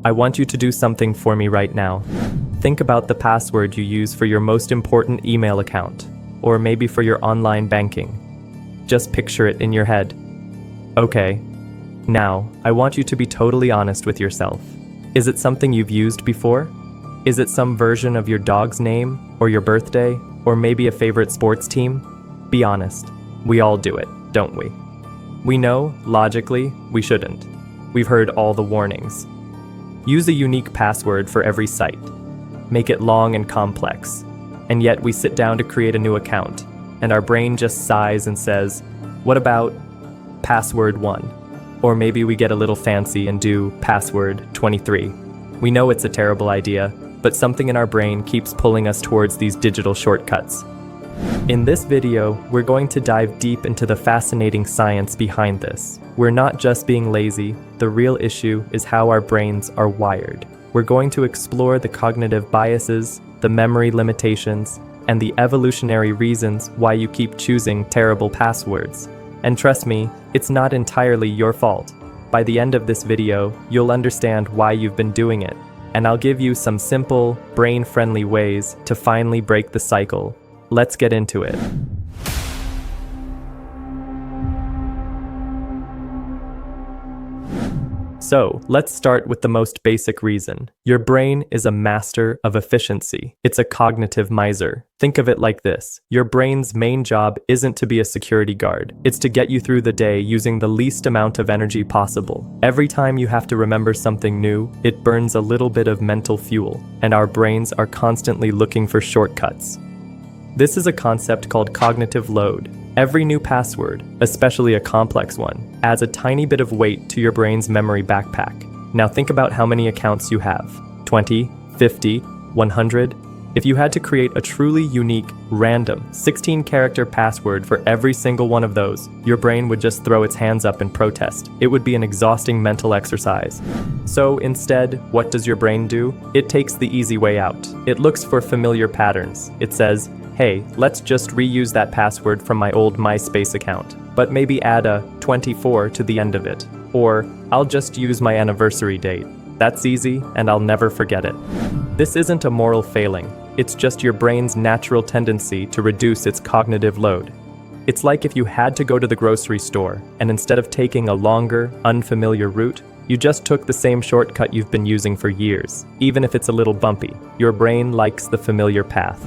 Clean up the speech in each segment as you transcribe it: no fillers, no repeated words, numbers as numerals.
I want you to do something for me right now. Think about the password you use for your most important email account, or maybe for your online banking. Just picture it in your head. Okay. Now, I want you to be totally honest with yourself. Is it something you've used before? Is it some version of your dog's name, or your birthday, or maybe a favorite sports team? Be honest. We all do it, don't we? We know, logically, we shouldn't. We've heard all the warnings. Use a unique password for every site. Make it long and complex. And yet we sit down to create a new account, and our brain just sighs and says, what about password 1? Or maybe we get a little fancy and do password 23. We know it's a terrible idea, but something in our brain keeps pulling us towards these digital shortcuts. In this video, we're going to dive deep into the fascinating science behind this. We're not just being lazy, the real issue is how our brains are wired. We're going to explore the cognitive biases, the memory limitations, and the evolutionary reasons why you keep choosing terrible passwords. And trust me, it's not entirely your fault. By the end of this video, you'll understand why you've been doing it, and I'll give you some simple, brain-friendly ways to finally break the cycle. Let's get into it. So, let's start with the most basic reason. Your brain is a master of efficiency. It's a cognitive miser. Think of it like this. Your brain's main job isn't to be a security guard. It's to get you through the day using the least amount of energy possible. Every time you have to remember something new, it burns a little bit of mental fuel, and our brains are constantly looking for shortcuts. This is a concept called cognitive load. Every new password, especially a complex one, adds a tiny bit of weight to your brain's memory backpack. Now think about how many accounts you have. 20, 50, 100? If you had to create a truly unique, random, 16-character password for every single one of those, your brain would just throw its hands up in protest. It would be an exhausting mental exercise. So instead, what does your brain do? It takes the easy way out. It looks for familiar patterns. It says, hey, let's just reuse that password from my old MySpace account, but maybe add a 24 to the end of it. Or, I'll just use my anniversary date. That's easy, and I'll never forget it. This isn't a moral failing. It's just your brain's natural tendency to reduce its cognitive load. It's like if you had to go to the grocery store, and instead of taking a longer, unfamiliar route, you just took the same shortcut you've been using for years. Even if it's a little bumpy, your brain likes the familiar path.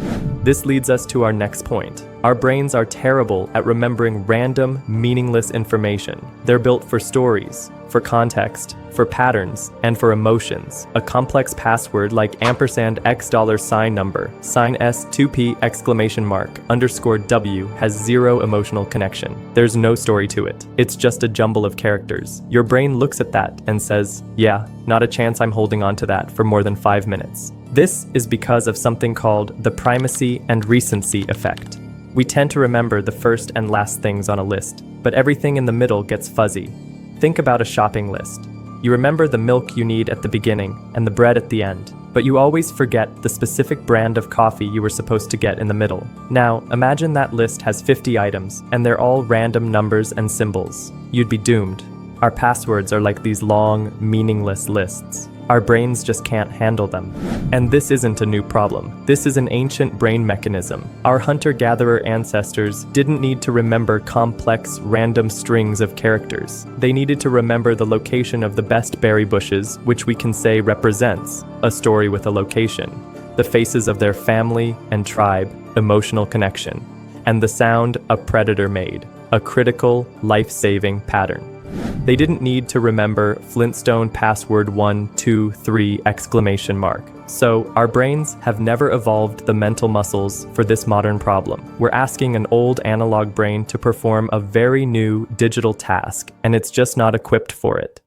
This leads us to our next point. Our brains are terrible at remembering random, meaningless information. They're built for stories, for context, for patterns, and for emotions. A complex password like $X$ number, sign S 2P exclamation mark, _W has zero emotional connection. There's no story to it. It's just a jumble of characters. Your brain looks at that and says, yeah, not a chance I'm holding on to that for more than 5 minutes. This is because of something called the primacy and recency effect. We tend to remember the first and last things on a list, but everything in the middle gets fuzzy. Think about a shopping list. You remember the milk you need at the beginning and the bread at the end, but you always forget the specific brand of coffee you were supposed to get in the middle. Now, imagine that list has 50 items, and they're all random numbers and symbols. You'd be doomed. Our passwords are like these long, meaningless lists. Our brains just can't handle them. And this isn't a new problem. This is an ancient brain mechanism. Our hunter-gatherer ancestors didn't need to remember complex, random strings of characters. They needed to remember the location of the best berry bushes, which we can say represents a story with a location, the faces of their family and tribe, emotional connection, and the sound a predator made, a critical, life-saving pattern. They didn't need to remember Flintstone password 123 exclamation mark. So our brains have never evolved the mental muscles for this modern problem. We're asking an old analog brain to perform a very new digital task, and it's just not equipped for it.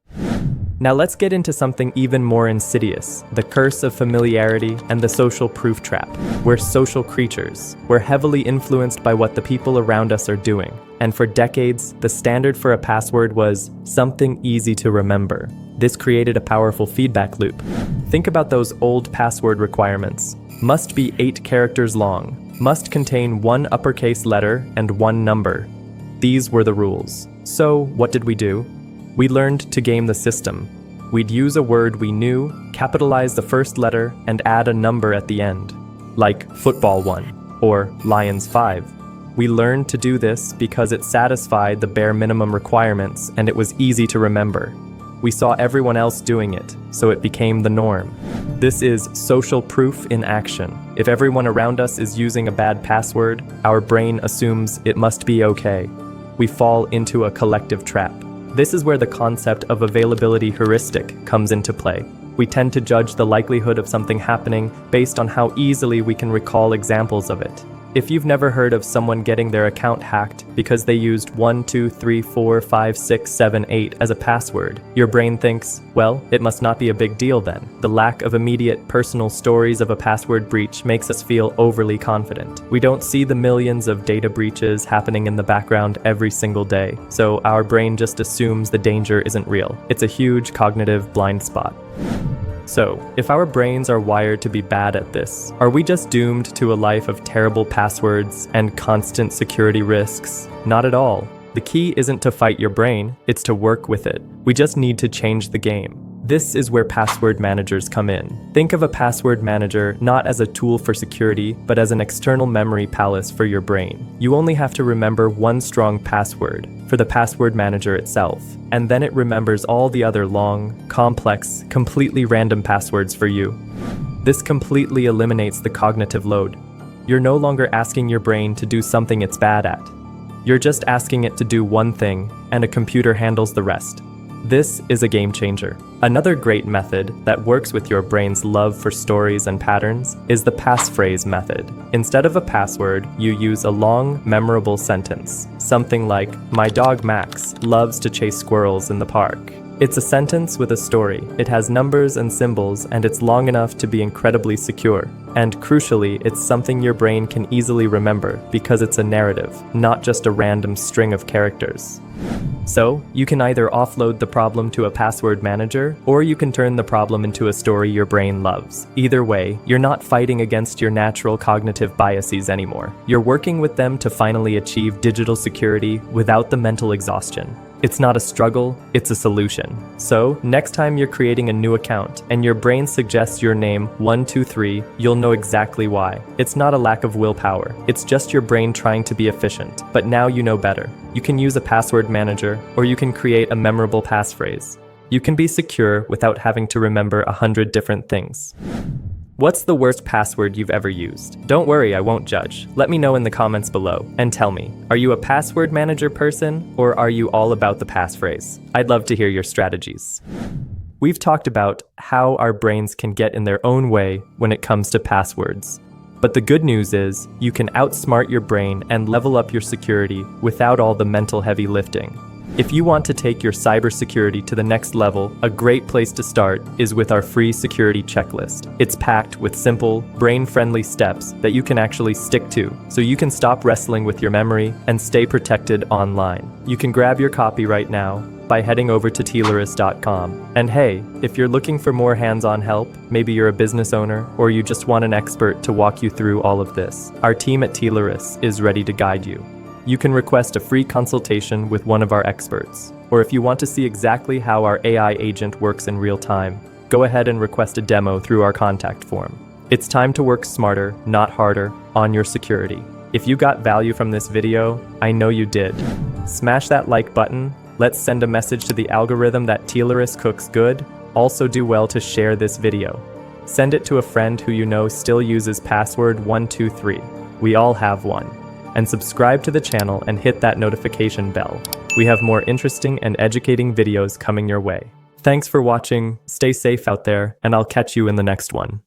Now let's get into something even more insidious, the curse of familiarity and the social proof trap. We're social creatures. We're heavily influenced by what the people around us are doing. And for decades, the standard for a password was something easy to remember. This created a powerful feedback loop. Think about those old password requirements. Must be 8 characters long. Must contain 1 uppercase letter and 1 number. These were the rules. So what did we do? We learned to game the system. We'd use a word we knew, capitalize the first letter, and add a number at the end, like football 1 or lions 5. We learned to do this because it satisfied the bare minimum requirements and it was easy to remember. We saw everyone else doing it, so it became the norm. This is social proof in action. If everyone around us is using a bad password, our brain assumes it must be okay. We fall into a collective trap. This is where the concept of availability heuristic comes into play. We tend to judge the likelihood of something happening based on how easily we can recall examples of it. If you've never heard of someone getting their account hacked because they used 1, 2, 3, 4, 5, 6, 7, 8 as a password, your brain thinks, well, it must not be a big deal then. The lack of immediate personal stories of a password breach makes us feel overly confident. We don't see the millions of data breaches happening in the background every single day, so our brain just assumes the danger isn't real. It's a huge cognitive blind spot. So, if our brains are wired to be bad at this, are we just doomed to a life of terrible passwords and constant security risks? Not at all. The key isn't to fight your brain, it's to work with it. We just need to change the game. This is where password managers come in. Think of a password manager not as a tool for security, but as an external memory palace for your brain. You only have to remember one strong password for the password manager itself, and then it remembers all the other long, complex, completely random passwords for you. This completely eliminates the cognitive load. You're no longer asking your brain to do something it's bad at. You're just asking it to do one thing, and a computer handles the rest. This is a game changer. Another great method that works with your brain's love for stories and patterns is the passphrase method. Instead of a password, you use a long, memorable sentence. Something like, "My dog Max loves to chase squirrels in the park." It's a sentence with a story. It has numbers and symbols, and it's long enough to be incredibly secure. And crucially, it's something your brain can easily remember because it's a narrative, not just a random string of characters. So, you can either offload the problem to a password manager, or you can turn the problem into a story your brain loves. Either way, you're not fighting against your natural cognitive biases anymore. You're working with them to finally achieve digital security without the mental exhaustion. It's not a struggle, it's a solution. So, next time you're creating a new account and your brain suggests your name 123, you'll know exactly why. It's not a lack of willpower, it's just your brain trying to be efficient. But now you know better. You can use a password manager, or you can create a memorable passphrase. You can be secure without having to remember 100 different things. What's the worst password you've ever used? Don't worry, I won't judge. Let me know in the comments below, and tell me, are you a password manager person, or are you all about the passphrase? I'd love to hear your strategies. We've talked about how our brains can get in their own way when it comes to passwords. But the good news is, you can outsmart your brain and level up your security without all the mental heavy lifting. If you want to take your cybersecurity to the next level, a great place to start is with our free security checklist. It's packed with simple, brain-friendly steps that you can actually stick to, so you can stop wrestling with your memory and stay protected online. You can grab your copy right now by heading over to Tileris.com. And hey, if you're looking for more hands-on help, maybe you're a business owner, or you just want an expert to walk you through all of this, our team at Tileris is ready to guide you. You can request a free consultation with one of our experts. Or if you want to see exactly how our AI agent works in real time, go ahead and request a demo through our contact form. It's time to work smarter, not harder, on your security. If you got value from this video, I know you did. Smash that like button. Let's send a message to the algorithm that Tileris cooks good. Also do well to share this video. Send it to a friend who you know still uses password 123. We all have one. And subscribe to the channel and hit that notification bell. We have more interesting and educating videos coming your way. Thanks for watching, stay safe out there, and I'll catch you in the next one.